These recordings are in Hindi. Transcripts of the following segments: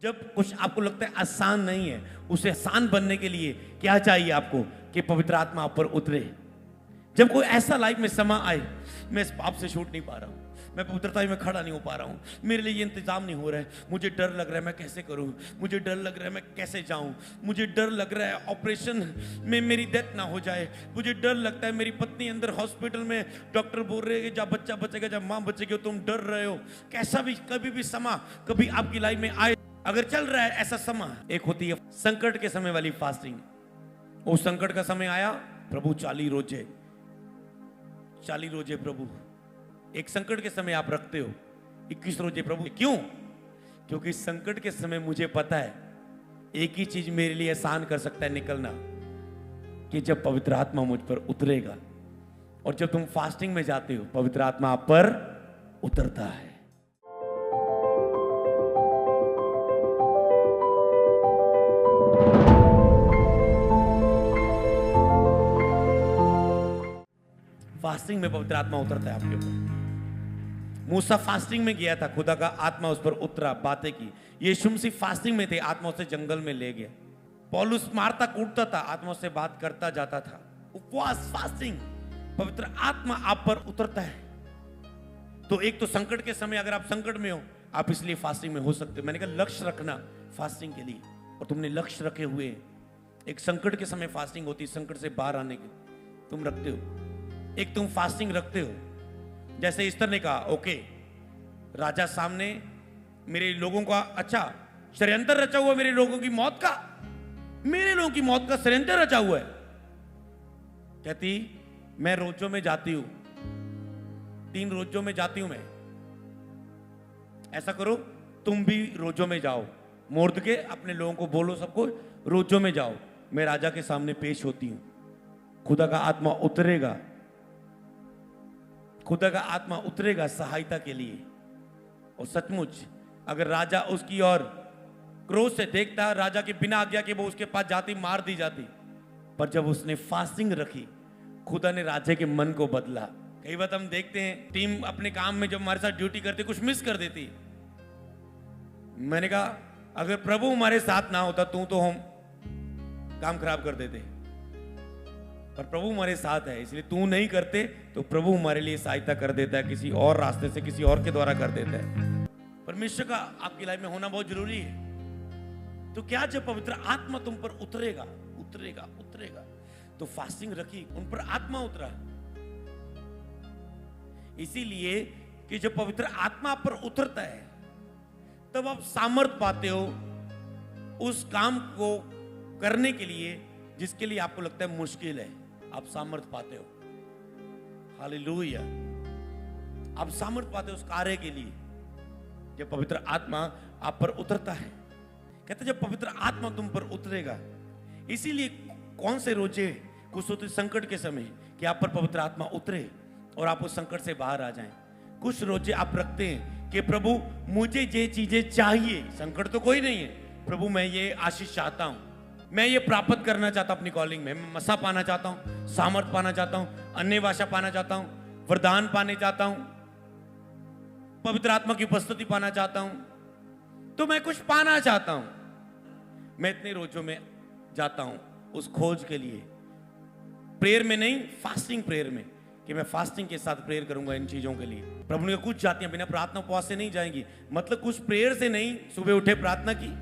जब कुछ आपको लगता है आसान नहीं है, उसे आसान बनने के लिए क्या चाहिए आपको कि पवित्र आत्मा आप पर उतरे। जब कोई ऐसा लाइफ में समा आए, मैं इस पाप से छूट नहीं पा रहा हूँ, मैं पवित्रता में खड़ा नहीं हो पा रहा हूँ, मेरे लिए ये इंतजाम नहीं हो रहा है, मुझे डर लग रहा है मैं कैसे करूँ, मुझे डर लग रहा है मैं कैसे जाऊँ, मुझे डर लग रहा है ऑपरेशन में मेरी डेथ ना हो जाए, मुझे डर लगता है मेरी पत्नी अंदर हॉस्पिटल में, डॉक्टर बोल रहे हैं कि जब बच्चा बचेगा जब माँ बचेगी, तुम डर रहे हो। कैसा भी कभी भी समा कभी आपकी लाइफ में आए, अगर चल रहा है ऐसा समा, एक होती है संकट के समय वाली फास्टिंग। उस संकट का समय आया, प्रभु 40 रोजे प्रभु, एक संकट के समय आप रखते हो 21 रोजे प्रभु। क्यों? क्योंकि संकट के समय मुझे पता है एक ही चीज मेरे लिए आसान कर सकता है निकलना, कि जब पवित्र आत्मा मुझ पर उतरेगा। और जब तुम फास्टिंग में जाते हो, पवित्र आत्मा आप पर उतरता है। फास्टिंग में पवित्र आत्मा उतरता है आपके ऊपर। मूसा फास्टिंग में गया था, खुदा का आत्मा उस पर उतरा, बातें की। यीशु मसीह फास्टिंग में थे, आत्मा उसे जंगल में ले गया। पौलुस मारता कूटता था, आत्मा उससे बात करता जाता था। उपवास, फास्टिंग, पवित्र आत्मा आप पर उतरता है। तो एक तो संकट के समय, अगर आप संकट में हो, आप इसलिए फास्टिंग में हो सकते हो। मैंने कहा लक्ष्य रखना फास्टिंग के लिए, और तुमने लक्ष्य रखे हुए। एक संकट के समय फास्टिंग होती है, संकट से बाहर आने की तुम रखते हो। एक तुम फास्टिंग रखते हो, जैसे इस्तर ने कहा, ओके राजा सामने मेरे लोगों का अच्छा षड्यंत्र रचा हुआ, मेरे लोगों की मौत का, मेरे लोगों की मौत का षड्यंत्र रचा हुआ है। कहती मैं रोजों में जाती हूं, 3 रोजों में जाती हूं मैं। ऐसा करो तुम भी रोजों में जाओ, मोर्द के अपने लोगों को बोलो, सबको रोजों में जाओ, मैं राजा के सामने पेश होती हूं। खुदा का आत्मा उतरेगा, खुदा का आत्मा उतरेगा सहायता के लिए। और सचमुच अगर राजा उसकी ओर क्रोध से देखता, राजा के बिना आज्ञा के वो उसके पास जाती, मार दी जाती। पर जब उसने फास्टिंग रखी, खुदा ने राजा के मन को बदला। कई बार हम देखते हैं टीम अपने काम में जब हमारे साथ ड्यूटी करते कुछ मिस कर देती। मैंने कहा अगर प्रभु हमारे साथ ना होता तो हम काम खराब कर देते, पर प्रभु हमारे साथ है, इसलिए तू नहीं करते तो प्रभु हमारे लिए सहायता कर देता है, किसी और रास्ते से, किसी और के द्वारा कर देता है। परमेश्वर का आपकी लाइफ में होना बहुत जरूरी है। तो क्या जब पवित्र आत्मा तुम पर उतरेगा उतरेगा उतरेगा, तो फास्टिंग रखी, उन पर आत्मा उतरा। इसीलिए कि जब पवित्र आत्मा पर उतरता है, तब आप सामर्थ पाते हो उस काम को करने के लिए जिसके लिए आपको लगता है मुश्किल है, आप सामर्थ पाते हो। हालेलुया, आप सामर्थ पाते हो उस कार्य के लिए जब पवित्र आत्मा आप पर उतरता है। कहते जब पवित्र आत्मा तुम पर उतरेगा, इसीलिए कौन से रोजे कुछ होते संकट के समय कि आप पर पवित्र आत्मा उतरे और आप उस संकट से बाहर आ जाएं। कुछ रोजे आप रखते हैं कि प्रभु मुझे ये चीजें चाहिए, संकट तो कोई नहीं है, प्रभु मैं ये आशीष चाहता हूं, मैं ये प्राप्त करना चाहता हूं अपनी कॉलिंग में, मैं मसा पाना चाहता हूं, सामर्थ पाना चाहता हूं, अन्य भाषा पाना चाहता हूं, वरदान पाने चाहता हूं, पवित्र आत्मा की उपस्थिति पाना चाहता हूं, तो मैं कुछ पाना चाहता हूं। मैं इतने रोजों में जाता हूं उस खोज के लिए, प्रेयर में नहीं, फास्टिंग प्रेयर में, कि मैं फास्टिंग के साथ प्रेयर करूंगा इन चीजों के लिए। प्रभु ने कुछ जातियां बिना प्रार्थना उपवास से नहीं जाएंगी, मतलब कुछ प्रेयर से नहीं, सुबह उठे प्रार्थना की,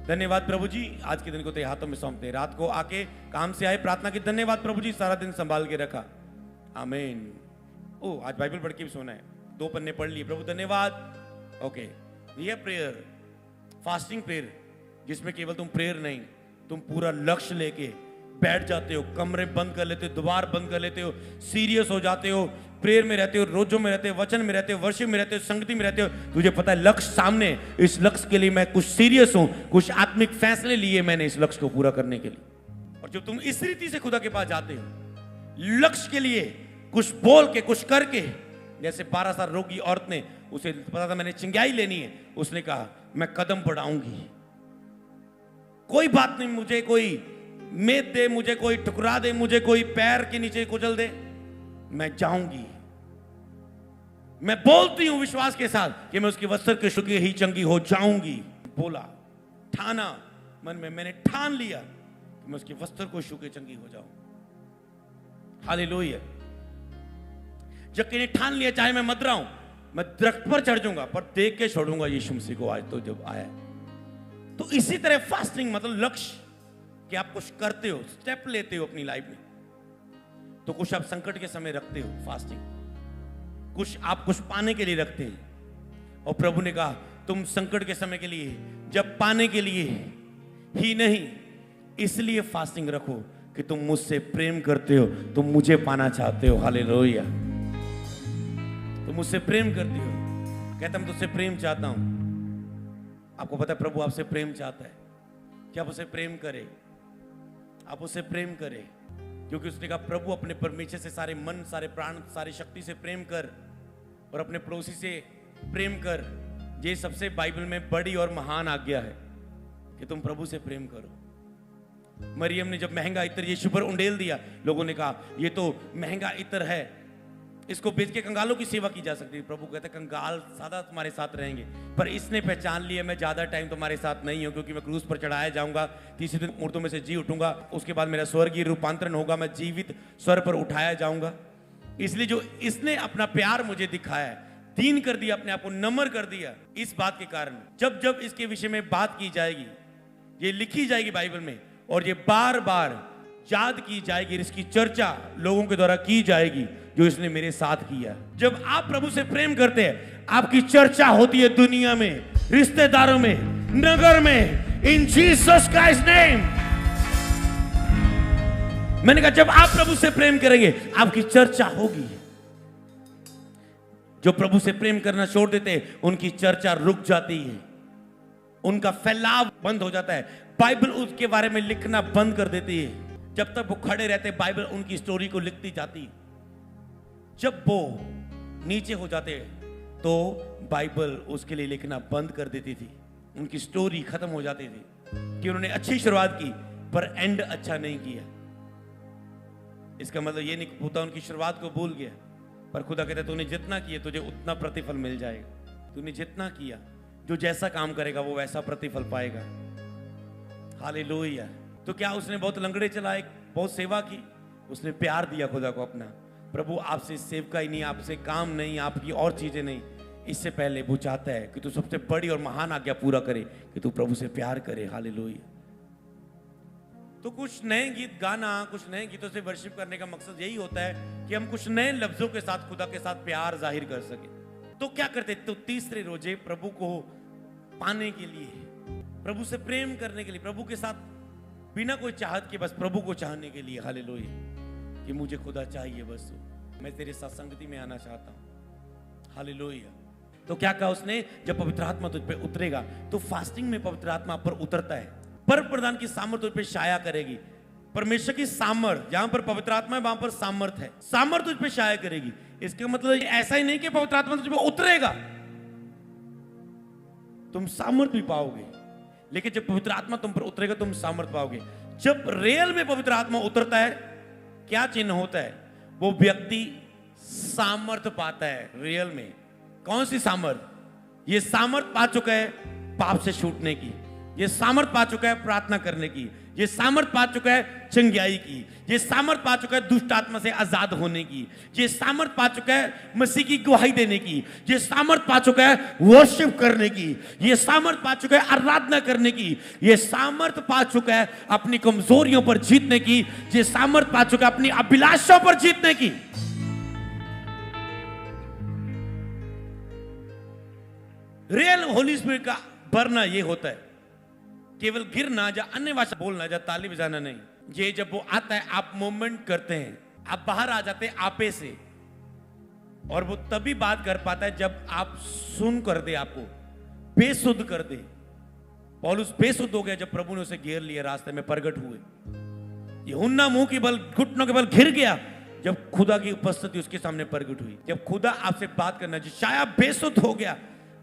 धन्यवाद प्रभु जी, आज के दिन को तेरे हाथों में सौंपते, रात को आके काम से आए प्रार्थना की, धन्यवाद प्रभु जी, सारा दिन संभाल के रखा, आमीन। ओ आज बाइबल पढ़ के भी सोना है, 2 पन्ने पढ़ लिए, प्रभु धन्यवाद। ओके, ये प्रेयर, फास्टिंग प्रेयर, जिसमें केवल तुम प्रेयर नहीं, तुम पूरा लक्ष्य लेके बैठ जाते हो, कमरे बंद कर लेते हो, द्वार बंद कर लेते हो, सीरियस हो जाते हो, प्रेयर में रहते हो, रोजों में रहते हो, वचन में रहते हो, वर्शिप में रहते हो, संगति में रहते हो। तुझे पता है लक्ष्य सामने, इस लक्ष्य के लिए मैं कुछ सीरियस हूं, कुछ आत्मिक फैसले लिए मैंने इस लक्ष्य को पूरा करने के लिए। और जब तुम इस रीति से खुदा के पास जाते हो लक्ष्य के लिए, कुछ बोल के, कुछ करके, जैसे 12 साल रोगी औरत ने, उसे पता था मैंने चिंगाई लेनी है, उसने कहा मैं कदम बढ़ाऊंगी, कोई बात नहीं, मुझे कोई मेद दे, मुझे कोई ठुकरा दे, मुझे कोई पैर के नीचे कुचल दे, मैं जाऊंगी। मैं बोलती हूं विश्वास के साथ कि मैं उसके वस्त्र के शुक्र ही चंगी हो जाऊंगी। बोला ठाना मन में, मैंने ठान लिया कि मैं उसके वस्त्र को छू के चंगी हो जाऊं। हालेलुया। जक्की ने ठान लिया चाहे मैं मर रहा हूं, मैं दरख्त पर चढ़ जाऊंगा पर देख के छोड़ूंगा यीशु मसीह को। आज तो जब आया, तो इसी तरह फास्टिंग मतलब लक्ष्य कि आप कुछ करते हो, स्टेप लेते हो अपनी लाइफ में। तो कुछ आप संकट के समय रखते हो फास्टिंग, कुछ आप कुछ पाने के लिए रखते हैं। और प्रभु ने कहा तुम संकट के समय के लिए, जब पाने के लिए ही नहीं, इसलिए फास्टिंग रखो कि तुम मुझसे प्रेम करते हो, तुम मुझे पाना चाहते हो। हालेलुया। तुम मुझसे प्रेम करते हो। कहता मैं तुझसे प्रेम चाहता हूं। आपको पता है प्रभु आपसे प्रेम चाहता है कि आप उसे प्रेम करें, आप उसे प्रेम करें, क्योंकि उसने कहा प्रभु अपने परमेश्वर से सारे मन, सारे प्राण, सारी शक्ति से प्रेम कर और अपने पड़ोसी से प्रेम कर। ये सबसे बाइबल में बड़ी और महान आज्ञा है कि तुम प्रभु से प्रेम करो। मरियम ने जब महंगा इत्र यीशु पर उंडेल दिया, लोगों ने कहा ये तो महंगा इत्र है, इसको बेच के कंगालों की सेवा की जा सकती है। प्रभु कहते कंगाल सदा तुम्हारे साथ रहेंगे, पर इसने पहचान लिया मैं ज्यादा टाइम तुम्हारे साथ नहीं हूं, क्योंकि मैं क्रूस पर चढ़ाया जाऊंगा, तीसरे दिन मुर्दों में से जी उठूंगा, उसके बाद मेरा स्वर्गीय रूपांतरण होगा, मैं जीवित स्वर पर उठाया जाऊंगा। इसलिए जो इसने अपना प्यार मुझे दिखाया, दीन कर दिया, अपने आप को नम्र कर दिया, इस बात के कारण जब जब इसके विषय में बात की जाएगी, ये लिखी जाएगी बाइबल में और ये बार बार याद की जाएगी, इसकी चर्चा लोगों के द्वारा की जाएगी जो इसने मेरे साथ किया। जब आप प्रभु से प्रेम करते हैं, आपकी चर्चा होती है दुनिया में, रिश्तेदारों में, नगर में, इन जीसस क्राइस्ट नेम। मैंने कहा जब आप प्रभु से प्रेम करेंगे आपकी चर्चा होगी। जो प्रभु से प्रेम करना छोड़ देते हैं उनकी चर्चा रुक जाती है, उनका फैलाव बंद हो जाता है, बाइबल उसके बारे में लिखना बंद कर देती है। जब तक वो खड़े रहते बाइबल उनकी स्टोरी को लिखती जाती, जब वो नीचे हो जाते तो बाइबल उसके लिए लिखना बंद कर देती थी, उनकी स्टोरी खत्म हो जाती थी कि उन्होंने अच्छी शुरुआत की पर एंड अच्छा नहीं किया। इसका मतलब ये नहीं होता उनकी शुरुआत को भूल गया, पर खुदा कहता तूने जितना किया तुझे उतना प्रतिफल मिल जाएगा। तूने जितना किया, जो जैसा काम करेगा वो वैसा प्रतिफल पाएगा। हालेलुया। तो क्या उसने बहुत लंगड़े चलाए, बहुत सेवा की? उसने प्यार दिया खुदा को अपना। प्रभु आपसे सेवका ही नहीं, आपसे काम नहीं, आपकी और चीजें नहीं, इससे पहले वो चाहता है कि तू सबसे बड़ी और महान आज्ञा पूरा करे, कि तू प्रभु से प्यार करे। हालेलुया। तो कुछ नए गीत गाना, कुछ नए गीतों से वर्शिप करने का मकसद यही होता है कि हम कुछ नए लफ्जों के साथ खुदा के साथ प्यार जाहिर कर सके। तो क्या करते? तो तीसरे रोजे प्रभु को पाने के लिए, प्रभु से प्रेम करने के लिए, प्रभु के साथ बिना कोई चाहत के, बस प्रभु को चाहने के लिए। हालेलुया। कि मुझे खुदा चाहिए, बस मैं तेरे साथ संगति में आना चाहता हूं। हालेलुया। तो क्या कहा उसने? जब पवित्र आत्मा तुझ पे उतरेगा, तो फास्टिंग में पवित्र आत्मा पर उतरता है, पर प्रदान की सामर्थ तुझ पे छाया करेगी। परमेश्वर की सामर्थ, जहां पर पवित्र आत्मा है वहां पर सामर्थ है, सामर्थ तुझ पे छाया करेगी। इसका मतलब ऐसा ही नहीं कि पवित्र आत्मा तुझ पे उतरेगा, तुम सामर्थ भी पाओगे, लेकिन जब पवित्र आत्मा तुम पर उतरेगा तुम सामर्थ पाओगे। जब रियल में पवित्र आत्मा उतरता है, क्या चिन्ह होता है? वो व्यक्ति सामर्थ पाता है। रियल में कौन सी सामर्थ? ये सामर्थ पा चुका है पाप से छूटने की, ये सामर्थ पा चुका है प्रार्थना करने की, ये सामर्थ पा चुका है चंगियाई की, ये सामर्थ पा चुका है दुष्ट आत्मा से आजाद होने की, ये सामर्थ पा चुका है मसीह की गवाही देने की, ये सामर्थ पा चुका है वर्शिप करने की, ये सामर्थ पा चुका है आराधना करने की, ये सामर्थ पा चुका है अपनी कमजोरियों पर जीतने की, ये सामर्थ पा चुका है अपनी अभिलाषाओं पर जीतने की। रियल होली स्पिरिट का भरना ये होता है, केवल गिरना, जा अन्य भाषा बोलना, जा ताली बजाना नहीं। ये जब वो आता है, आप मूवमेंट करते हैं, आप बाहर आ जाते हैं आपे से, और वो तभी बात कर पाता है जब आप सुन कर दे, आपको बेसुध कर दे। पौलुस बेसुध हो गया जब प्रभु ने उसे घेर लिया, रास्ते में प्रगट हुए। यूहन्ना मुंह के बल, घुटनों के बल घिर गया जब खुदा की उपस्थिति उसके सामने प्रगट हुई। जब खुदा आपसे बात करना, शायद बेसुध हो गया,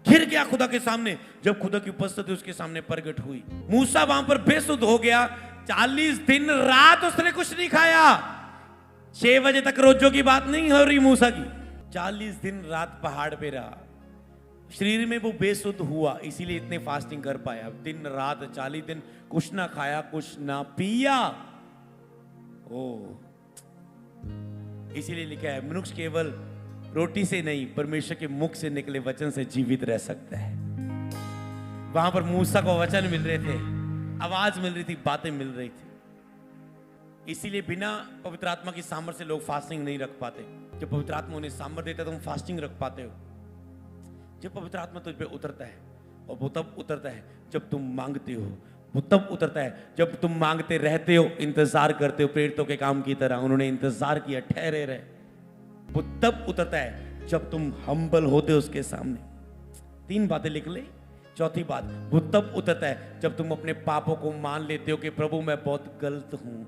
घिर गया खुदा के सामने, जब खुदा की उपस्थिति उसके सामने प्रगट हुई। मूसा वहां पर बेसुध हो गया, 40 दिन रात उसने कुछ नहीं खाया। 6 बजे तक रोजों की बात नहीं हो रही मूसा की, 40 दिन रात पहाड़ पे रहा, शरीर में वो बेसुध हुआ, इसीलिए इतने फास्टिंग कर पाया। दिन रात 40 दिन कुछ ना खाया, कुछ ना पिया। ओ, इसीलिए लिखा है मनुष्य केवल रोटी से नहीं, परमेश्वर के मुख से निकले वचन से जीवित रह सकता है। वहां पर मूसा को वचन मिल रहे थे, आवाज मिल रही थी, बातें मिल रही थी। इसीलिए बिना पवित्र आत्मा की सामर्थ्य से लोग फास्टिंग नहीं रख पाते। जब पवित्र आत्मा उन्हें सामर्थ्य देता है तो तुम फास्टिंग रख पाते हो। जब पवित्र आत्मा तुझ पे उतरता है, और वो तब उतरता है जब तुम मांगते हो, वो तब उतरता है जब तुम मांगते रहते हो, इंतजार करते हो। प्रेरितों के काम की तरह उन्होंने इंतजार किया, ठहरे रहे। वो तब उतरता है जब तुम हम्बल होते हो उसके सामने। 3 बातें लिख ले। चौथी बात, वो तब उतरता है जब तुम अपने पापों को मान लेते हो कि प्रभु मैं बहुत गलत हूं।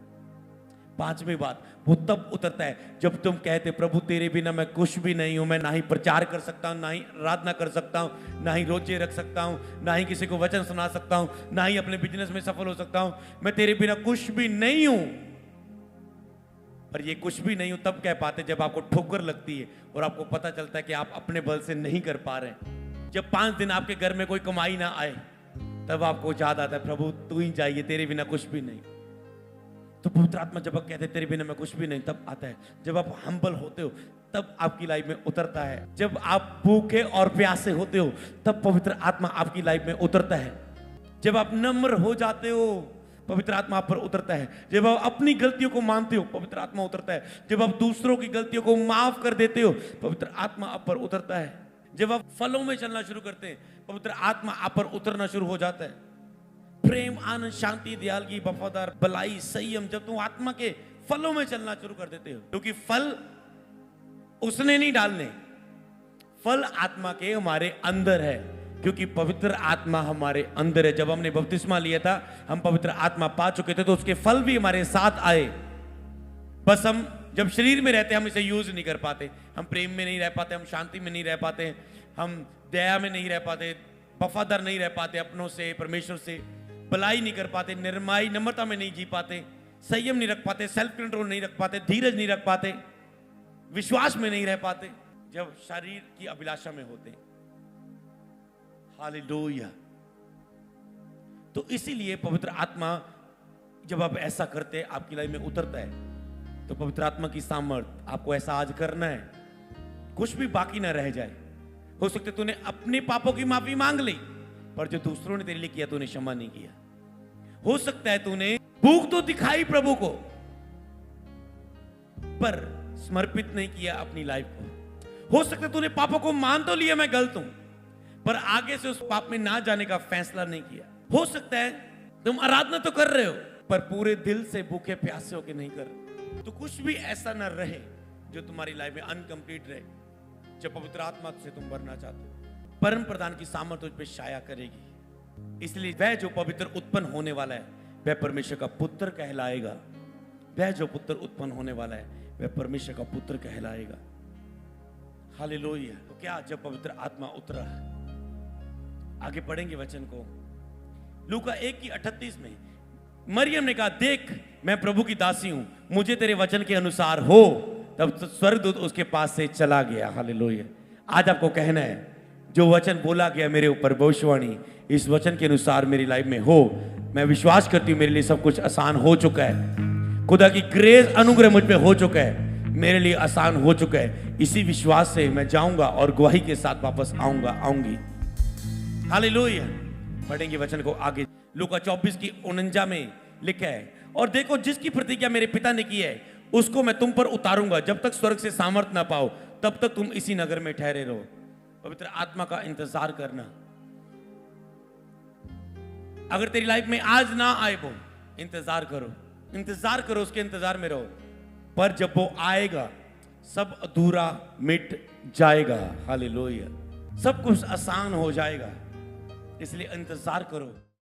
5वीं बात, वो तब उतरता है जब तुम कहते प्रभु तेरे बिना मैं कुछ भी नहीं हूं। मैं ना ही प्रचार कर सकता हूं, ना ही आराधना कर सकता हूं, ना ही रोजे रख सकता हूं, ना ही किसी को वचन सुना सकता हूं, ना ही अपने बिजनेस में सफल हो सकता हूं। मैं तेरे बिना कुछ भी नहीं हूं। पर ये कुछ भी नहीं हूं तब कह पाते जब आपको ठोकर लगती है और आपको पता चलता है कि आप अपने बल से नहीं कर पा रहे। जब 5 दिन आपके घर में कोई कमाई ना आए, तब आपको याद आता है प्रभु तू ही चाहिए, तेरे बिना कुछ भी नहीं। तो पवित्र आत्मा जब आप कहते हैं तेरे बिना मैं कुछ भी नहीं, तब आता है। जब आप हम्बल होते हो तब आपकी लाइफ में उतरता है। जब आप भूखे और प्यासे होते हो तब पवित्र आत्मा आपकी लाइफ में उतरता है। जब आप नम्र हो जाते हो पवित्र आत्मा आप पर उतरता है। जब आप अपनी गलतियों को मानते हो पवित्र आत्मा उतरता है। जब आप दूसरों की गलतियों को माफ कर देते हो पवित्र आत्मा आप पर उतरता है। जब आप फलों में चलना शुरू करते हैं पवित्र आत्मा आप पर उतरना शुरू हो जाता है। प्रेम, आनंद, शांति, दयालुगी, वफादार, भलाई, संयम, जब तुम आत्मा के फलों में चलना शुरू कर देते हो, क्योंकि फल उसने नहीं डालने, फल आत्मा के हमारे अंदर है, क्योंकि पवित्र आत्मा हमारे अंदर है। जब हमने बपतिस्मा लिया था हम पवित्र आत्मा पा चुके थे, तो उसके फल भी हमारे साथ आए। बस हम जब शरीर में रहते हम इसे यूज नहीं कर पाते। हम प्रेम में नहीं रह पाते, हम शांति में नहीं रह पाते, हम दया में नहीं रह पाते, वफादार नहीं रह पाते अपनों से, परमेश्वर से, भलाई नहीं कर पाते, निर्माई नम्रता में नहीं जी पाते, संयम नहीं रख पाते, सेल्फ कंट्रोल नहीं रख पाते, धीरज नहीं रख पाते, विश्वास में नहीं रह पाते, जब शरीर की अभिलाषा में होते। हालेलुया। तो इसीलिए पवित्र आत्मा जब आप ऐसा करते आपकी लाइफ में उतरता है, तो पवित्र आत्मा की सामर्थ आपको ऐसा आज करना है कुछ भी बाकी ना रह जाए। हो सकता है तूने अपने पापों की माफी मांग ली, पर जो दूसरों ने तेरे लिए किया तूने क्षमा नहीं किया। हो सकता है तूने भूख तो दिखाई प्रभु को, पर समर्पित नहीं किया अपनी लाइफ को। हो सकता है तूने पापों को मान तो लिया मैं गलत हूं, पर आगे से उस पाप में ना जाने का फैसला नहीं किया। हो सकता है तुम आराधना तो कर रहे हो, पर पूरे दिल से भूखे प्यासे होके नहीं कर रहे। तो कुछ भी ऐसा न रहे जो तुम्हारी लाइफ में अनकंप्लीट रहे। जब पवित्र आत्मा से तुम भरना चाहते हो, परम प्रधान की सामर्थ तुझ पे छाया करेगी। इसलिए वह जो पवित्र उत्पन्न होने वाला है वह परमेश्वर का पुत्र कहलाएगा। वह जो पुत्र उत्पन्न होने वाला है वह परमेश्वर का पुत्र कहलाएगा। हालेलुया। तो क्या जब पवित्र आत्मा उतरा, आगे पढ़ेंगे वचन को। लूका 1:38 में मरियम ने कहा देख मैं प्रभु की दासी हूं, मुझे तेरे वचन के अनुसार हो। तब स्वर्गदूत उसके पास से चला गया। हालेलुया। आज आपको कहना है जो वचन बोला गया मेरे ऊपर, भविष्यवाणी, इस वचन के अनुसार मेरी लाइफ में हो। मैं विश्वास करती हूँ मेरे लिए सब कुछ आसान हो चुका है। खुदा की ग्रेस अनुग्रह मुझ पे हो चुका है, मेरे लिए आसान हो चुका है। इसी विश्वास से मैं जाऊंगा और गवाही के साथ वापस आऊंगी। हालेलुया। पढ़ेंगे वचन को आगे। लूका 24:49 में लिखा है और देखो जिसकी प्रतिज्ञा मेरे पिता ने की है उसको मैं तुम पर उतारूंगा। जब तक स्वर्ग से सामर्थ ना पाओ तब तक तुम इसी नगर में ठहरे रहो। पवित्र आत्मा का इंतजार करना। अगर तेरी लाइफ में आज ना आए वो, इंतजार करो, उसके इंतजार में रहो। पर जब वो आएगा सब अधूरा मिट जाएगा। हालेलुया। सब कुछ आसान हो जाएगा। इसलिए इंतजार करो।